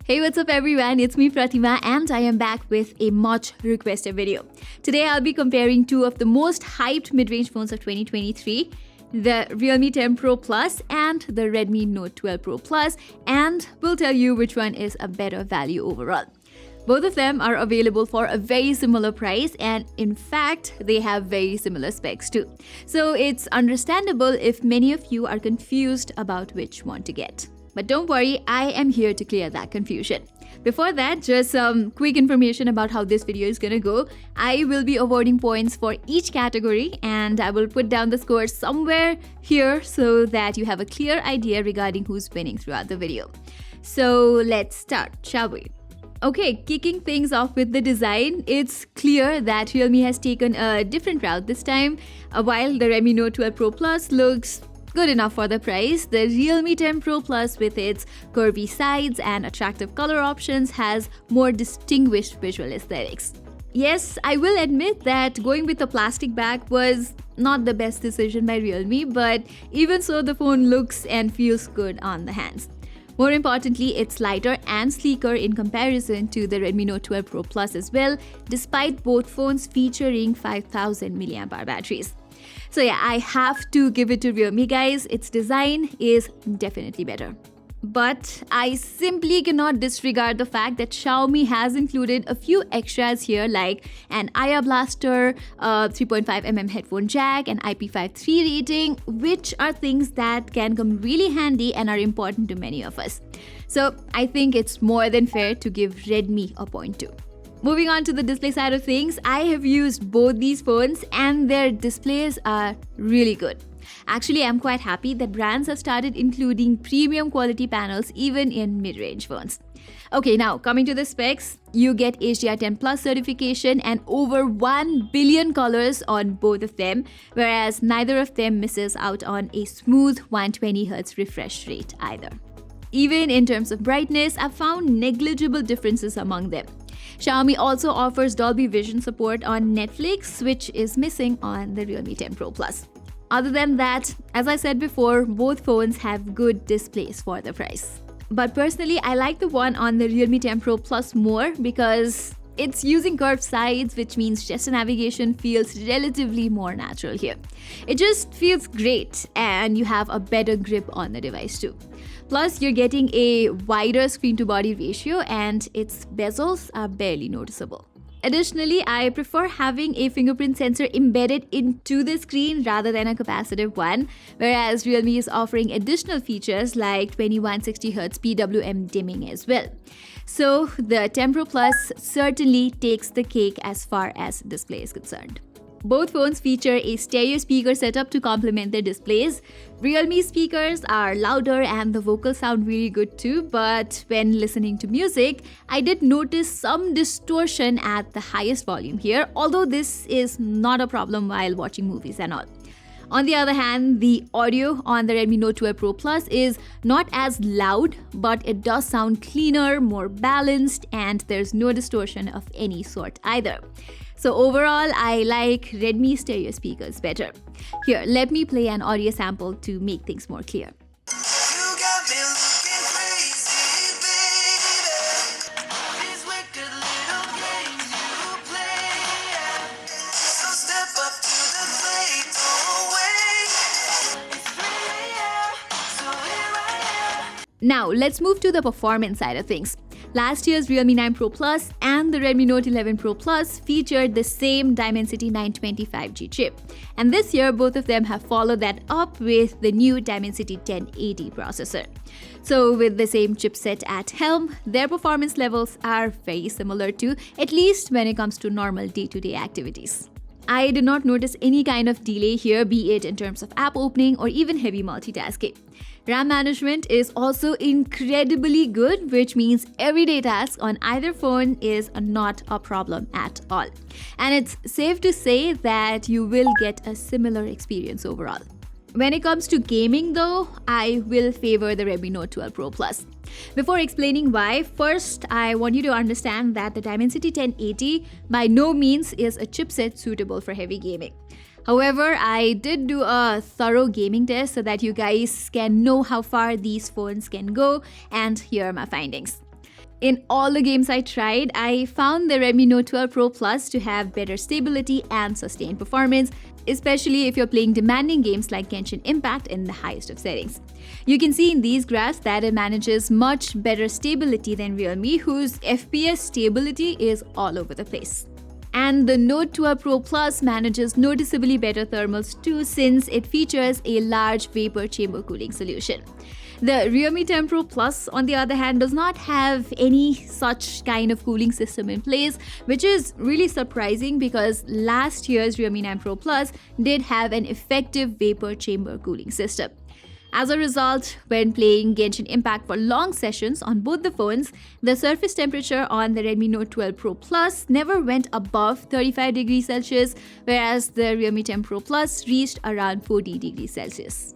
Hey, what's up everyone? It's me Pratima and I am back with a much requested video. Today I'll be comparing two of the most hyped mid-range phones of 2023, the Realme 10 Pro Plus and the Redmi Note 12 Pro Plus, and we'll tell you which one is a better value overall. Both of them are available for a very similar price, and in fact, they have very similar specs too. So it's understandable if many of you are confused about which one to get. But don't worry, I am here to clear that confusion. Before that, just some quick information about how this video is gonna go. I will be awarding points for each category and I will put down the score somewhere here so that you have a clear idea regarding who's winning throughout the video. So let's start, shall we? Okay, kicking things off with the design, it's clear that Realme has taken a different route this time. While the Redmi Note 12 Pro Plus looks good enough for the price, the Realme 10 Pro Plus with its curvy sides and attractive color options has more distinguished visual aesthetics. Yes, I will admit that going with a plastic back was not the best decision by Realme, but even so the phone looks and feels good on the hands. More importantly, it's lighter and sleeker in comparison to the Redmi Note 12 Pro Plus as well, despite both phones featuring 5000 mAh batteries. So yeah, I have to give it to Realme, guys. Its design is definitely better. But I simply cannot disregard the fact that Xiaomi has included a few extras here like an IR blaster, 3.5mm headphone jack, and IP53 rating, which are things that can come really handy and are important to many of us. So I think it's more than fair to give Redmi a point too. Moving on to the display side of things, I have used both these phones and their displays are really good. Actually, I'm quite happy that brands have started including premium quality panels even in mid-range phones. Okay, now coming to the specs, you get HDR10 Plus certification and over 1 billion colors on both of them, whereas neither of them misses out on a smooth 120Hz refresh rate either. Even in terms of brightness, I've found negligible differences among them. Xiaomi also offers Dolby Vision support on Netflix, which is missing on the Realme 10 Pro Plus. Other than that, as I said before, both phones have good displays for the price. But personally, I like the one on the Realme 10 Pro Plus more because it's using curved sides, which means gesture navigation feels relatively more natural here. It just feels great and you have a better grip on the device too. Plus, you're getting a wider screen-to-body ratio and its bezels are barely noticeable. Additionally, I prefer having a fingerprint sensor embedded into the screen rather than a capacitive one, whereas Realme is offering additional features like 2160Hz PWM dimming as well. So the 10 Pro Plus certainly takes the cake as far as display is concerned. Both phones feature a stereo speaker setup to complement their displays. Realme speakers are louder and the vocals sound really good too, but when listening to music, I did notice some distortion at the highest volume here, although this is not a problem while watching movies and all. On the other hand, the audio on the Redmi Note 12 Pro Plus is not as loud, but it does sound cleaner, more balanced, and there's no distortion of any sort either. So overall, I like Redmi stereo speakers better. Here, let me play an audio sample to make things more clear. Now, let's move to the performance side of things. Last year's Realme 9 Pro Plus and the Redmi Note 11 Pro Plus featured the same Dimensity 925G chip. And this year, both of them have followed that up with the new Dimensity 1080 processor. So with the same chipset at helm, their performance levels are very similar too, at least when it comes to normal day-to-day activities. I did not notice any kind of delay here, be it in terms of app opening or even heavy multitasking. RAM management is also incredibly good, which means everyday tasks on either phone is not a problem at all. And it's safe to say that you will get a similar experience overall. When it comes to gaming though, I will favor the Redmi Note 12 Pro Plus. Before explaining why, first I want you to understand that the Dimensity 1080 by no means is a chipset suitable for heavy gaming. However, I did do a thorough gaming test so that you guys can know how far these phones can go, and here are my findings. In all the games I tried, I found the Redmi Note 12 Pro Plus to have better stability and sustained performance, especially if you're playing demanding games like Genshin Impact in the highest of settings. You can see in these graphs that it manages much better stability than Realme, whose FPS stability is all over the place. And the Note 12 Pro Plus manages noticeably better thermals too, since it features a large vapor chamber cooling solution. The Realme 10 Pro Plus, on the other hand, does not have any such kind of cooling system in place, which is really surprising because last year's Realme 9 Pro Plus did have an effective vapor chamber cooling system. As a result, when playing Genshin Impact for long sessions on both the phones, the surface temperature on the Redmi Note 12 Pro Plus never went above 35 degrees Celsius, whereas the Realme 10 Pro Plus reached around 40 degrees Celsius.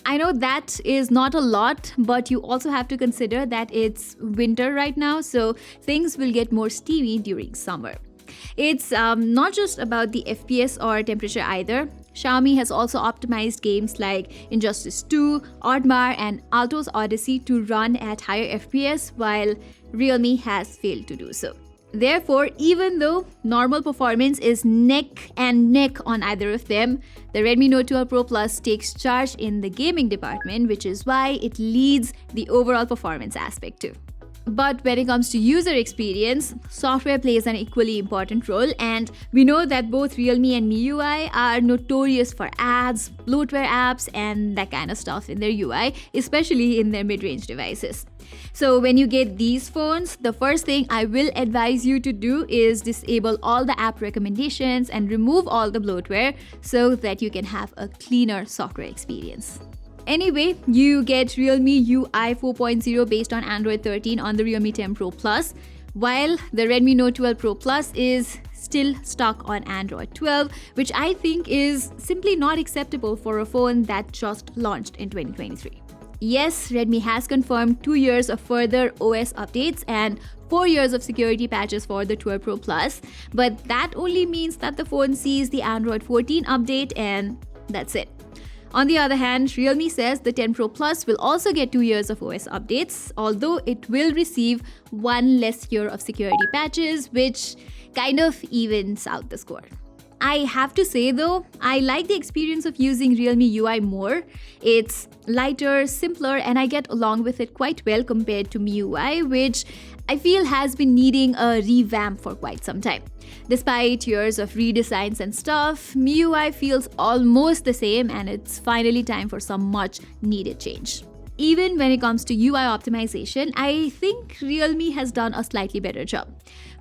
I know that is not a lot, but you also have to consider that it's winter right now, so things will get more steamy during summer. It's not just about the FPS or temperature either. Xiaomi has also optimized games like Injustice 2, Oddmar, and Alto's Odyssey to run at higher FPS, while Realme has failed to do so. Therefore, even though normal performance is neck and neck on either of them, the Redmi Note 12 Pro Plus takes charge in the gaming department, which is why it leads the overall performance aspect too. But when it comes to user experience, software plays an equally important role, and we know that both Realme and MIUI are notorious for ads, bloatware apps, and that kind of stuff in their UI, especially in their mid-range devices. So when you get these phones, the first thing I will advise you to do is disable all the app recommendations and remove all the bloatware so that you can have a cleaner software experience. Anyway, you get Realme UI 4.0 based on Android 13 on the Realme 10 Pro Plus, while the Redmi Note 12 Pro Plus is still stuck on Android 12, which I think is simply not acceptable for a phone that just launched in 2023. Yes, Redmi has confirmed 2 years of further OS updates and 4 years of security patches for the 12 Pro Plus, but that only means that the phone sees the Android 14 update and that's it. On the other hand, Realme says the 10 Pro Plus will also get 2 years of OS updates, although it will receive 1 less year of security patches, which kind of evens out the score. I have to say though, I like the experience of using Realme UI more. It's lighter, simpler, and I get along with it quite well compared to MIUI, which I feel has been needing a revamp for quite some time. Despite years of redesigns and stuff, MIUI feels almost the same, and it's finally time for some much needed change. Even when it comes to UI optimization, I think Realme has done a slightly better job.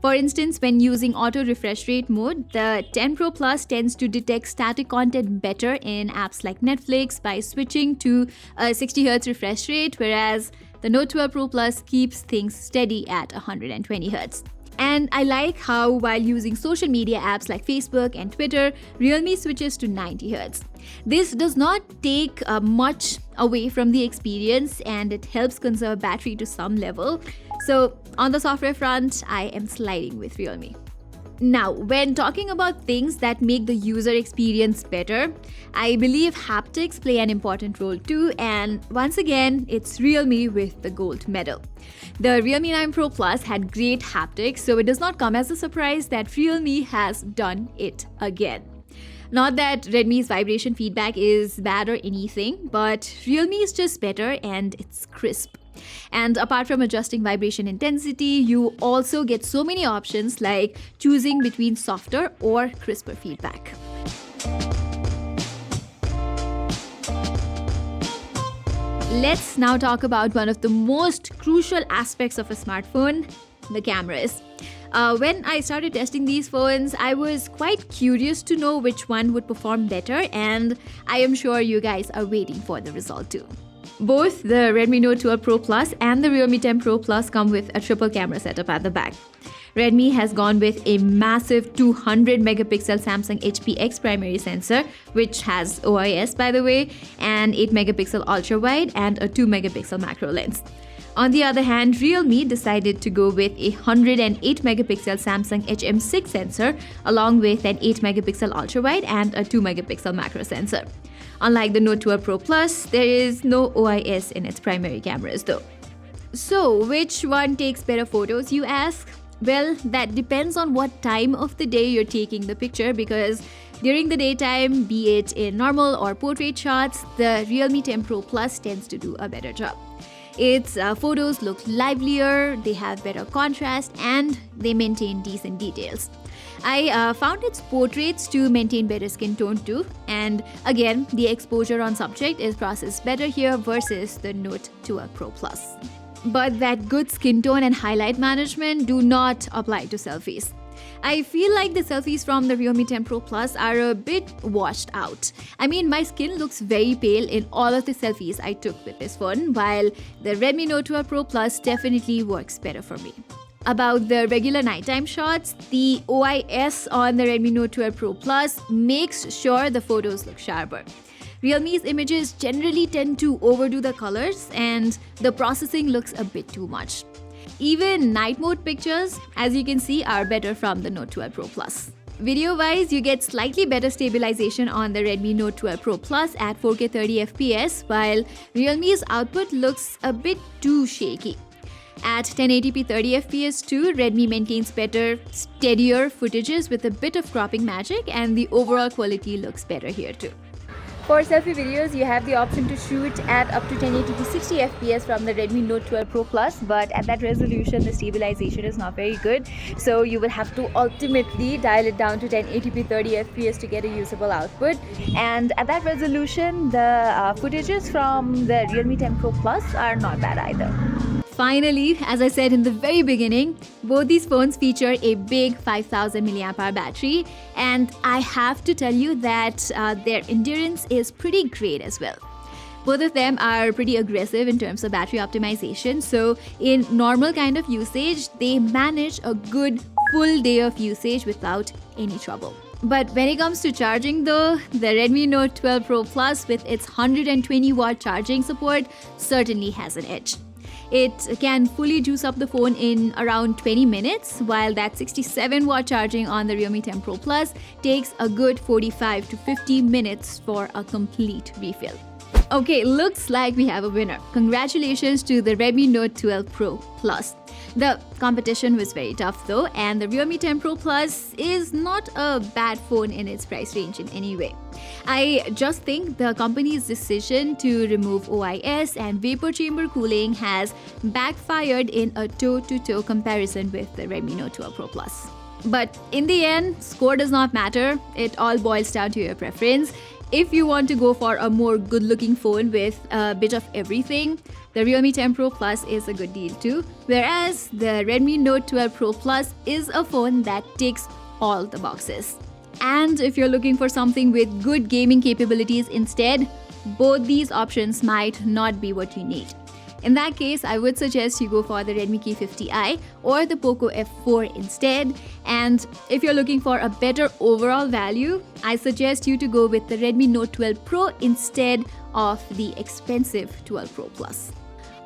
For instance, when using auto refresh rate mode, the 10 Pro Plus tends to detect static content better in apps like Netflix by switching to a 60Hz refresh rate, whereas the Note 12 Pro Plus keeps things steady at 120Hz. And I like how, while using social media apps like Facebook and Twitter, Realme switches to 90Hz. This does not take much away from the experience, and it helps conserve battery to some level. So on the software front, I am sliding with Realme. Now, when talking about things that make the user experience better, I believe haptics play an important role too, and once again, it's Realme with the gold medal. The Realme 9 Pro Plus had great haptics, so it does not come as a surprise that Realme has done it again. Not that Redmi's vibration feedback is bad or anything, but Realme is just better and it's crisp. And apart from adjusting vibration intensity, you also get so many options like choosing between softer or crisper feedback. Let's now talk about one of the most crucial aspects of a smartphone, the cameras. When I started testing these phones, I was quite curious to know which one would perform better, and I am sure you guys are waiting for the result too. Both the Redmi Note 12 Pro Plus and the Realme 10 Pro Plus come with a triple camera setup at the back. Redmi has gone with a massive 200 megapixel Samsung HPX primary sensor, which has OIS by the way, and 8 megapixel ultra wide and a 2 megapixel macro lens. On the other hand, Realme decided to go with a 108 megapixel Samsung HM6 sensor along with an 8 megapixel ultra wide and a 2 megapixel macro sensor. Unlike the Note 12 Pro Plus, there is no OIS in its primary cameras though. So, which one takes better photos, you ask? Well, that depends on what time of the day you're taking the picture, because during the daytime, be it in normal or portrait shots, the Realme 10 Pro Plus tends to do a better job. Its photos look livelier, they have better contrast, and they maintain decent details. I found its portraits to maintain better skin tone too, and again, the exposure on subject is processed better here versus the Note 12 Pro Plus. But that good skin tone and highlight management do not apply to selfies. I feel like the selfies from the Realme 10 Pro Plus are a bit washed out. I mean, my skin looks very pale in all of the selfies I took with this phone, while the Redmi Note 12 Pro Plus definitely works better for me. About the regular nighttime shots, the OIS on the Redmi Note 12 Pro Plus makes sure the photos look sharper. Realme's images generally tend to overdo the colors, and the processing looks a bit too much. Even night mode pictures, as you can see, are better from the Note 12 Pro Plus. Video-wise, you get slightly better stabilization on the Redmi Note 12 Pro Plus at 4K 30fps, while Realme's output looks a bit too shaky. At 1080p 30fps too, Redmi maintains better, steadier footages with a bit of cropping magic, and the overall quality looks better here too. For selfie videos, you have the option to shoot at up to 1080p 60fps from the Redmi Note 12 Pro Plus, but at that resolution, the stabilization is not very good. So you will have to ultimately dial it down to 1080p 30fps to get a usable output. And at that resolution, the footages from the Realme 10 Pro Plus are not bad either. Finally, as I said in the very beginning, both these phones feature a big 5000 mAh battery, and I have to tell you that their endurance is pretty great as well. Both of them are pretty aggressive in terms of battery optimization, so in normal kind of usage, they manage a good full day of usage without any trouble. But when it comes to charging though, the Redmi Note 12 Pro Plus with its 120 watt charging support certainly has an edge. It can fully juice up the phone in around 20 minutes, while that 67 watt charging on the Realme 10 Pro Plus takes a good 45 to 50 minutes for a complete refill. Okay, looks like we have a winner. Congratulations to the Redmi Note 12 Pro Plus. The competition was very tough though, and the Realme 10 Pro Plus is not a bad phone in its price range in any way. I just think the company's decision to remove OIS and vapor chamber cooling has backfired in a toe-to-toe comparison with the Redmi Note 12 Pro Plus. But in the end, score does not matter. It all boils down to your preference. If you want to go for a more good-looking phone with a bit of everything, the Realme 10 Pro Plus is a good deal too, whereas the Redmi Note 12 Pro Plus is a phone that ticks all the boxes. And if you're looking for something with good gaming capabilities instead, both these options might not be what you need. In that case, I would suggest you go for the Redmi K50i or the Poco F4 instead. And if you're looking for a better overall value, I suggest you to go with the Redmi Note 12 Pro instead of the expensive 12 Pro Plus.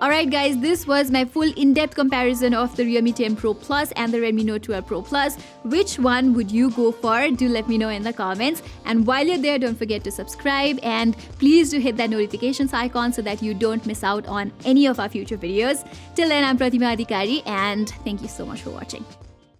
Alright guys, this was my full in-depth comparison of the Realme 10 Pro Plus and the Redmi Note 12 Pro Plus. Which one would you go for? Do let me know in the comments. And while you're there, don't forget to subscribe and please do hit that notifications icon so that you don't miss out on any of our future videos. Till then, I'm Pratima and thank you so much for watching.